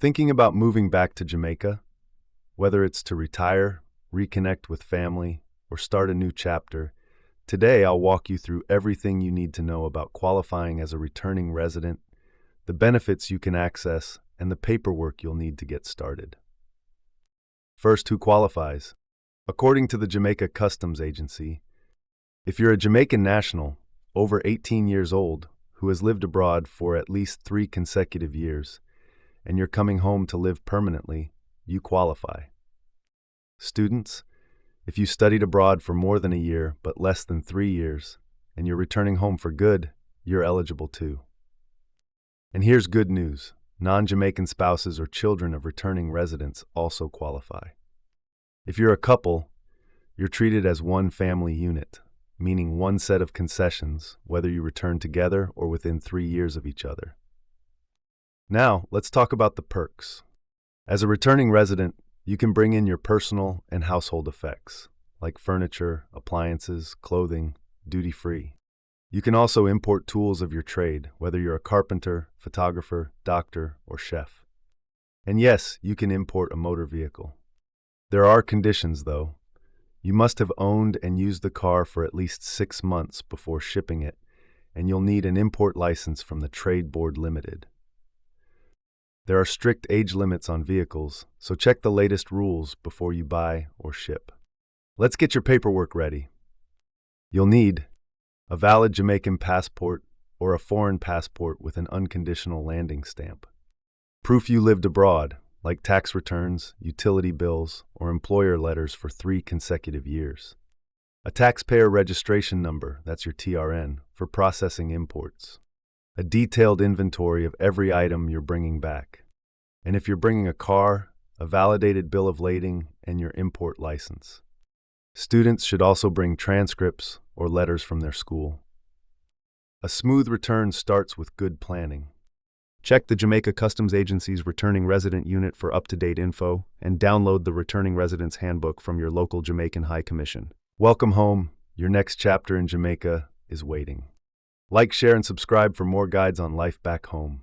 Thinking about moving back to Jamaica? Whether it's to retire, reconnect with family, or start a new chapter, today I'll walk you through everything you need to know about qualifying as a returning resident, the benefits you can access, and the paperwork you'll need to get started. First, who qualifies? According to the Jamaica Customs Agency, if you're a Jamaican national, over 18 years old, who has lived abroad for at least 3 consecutive years, and you're coming home to live permanently, you qualify. Students, if you studied abroad for more than a year but less than 3 years, and you're returning home for good, you're eligible too. And here's good news. Non-Jamaican spouses or children of returning residents also qualify. If you're a couple, you're treated as one family unit, meaning one set of concessions, whether you return together or within 3 years of each other. Now, let's talk about the perks. As a returning resident, you can bring in your personal and household effects, like furniture, appliances, clothing, duty-free. You can also import tools of your trade, whether you're a carpenter, photographer, doctor, or chef. And yes, you can import a motor vehicle. There are conditions, though. You must have owned and used the car for at least 6 months before shipping it, and you'll need an import license from the Trade Board Limited. There are strict age limits on vehicles, so check the latest rules before you buy or ship. Let's get your paperwork ready. You'll need a valid Jamaican passport or a foreign passport with an unconditional landing stamp. Proof you lived abroad, like tax returns, utility bills, or employer letters for 3 consecutive years. A taxpayer registration number, that's your TRN, for processing imports. A detailed inventory of every item you're bringing back. And if you're bringing a car, a validated bill of lading, and your import license. Students should also bring transcripts or letters from their school. A smooth return starts with good planning. Check the Jamaica Customs Agency's Returning Resident Unit for up-to-date info and download the Returning Resident's Handbook from your local Jamaican High Commission. Welcome home. Your next chapter in Jamaica is waiting. Like, share, and subscribe for more guides on life back home.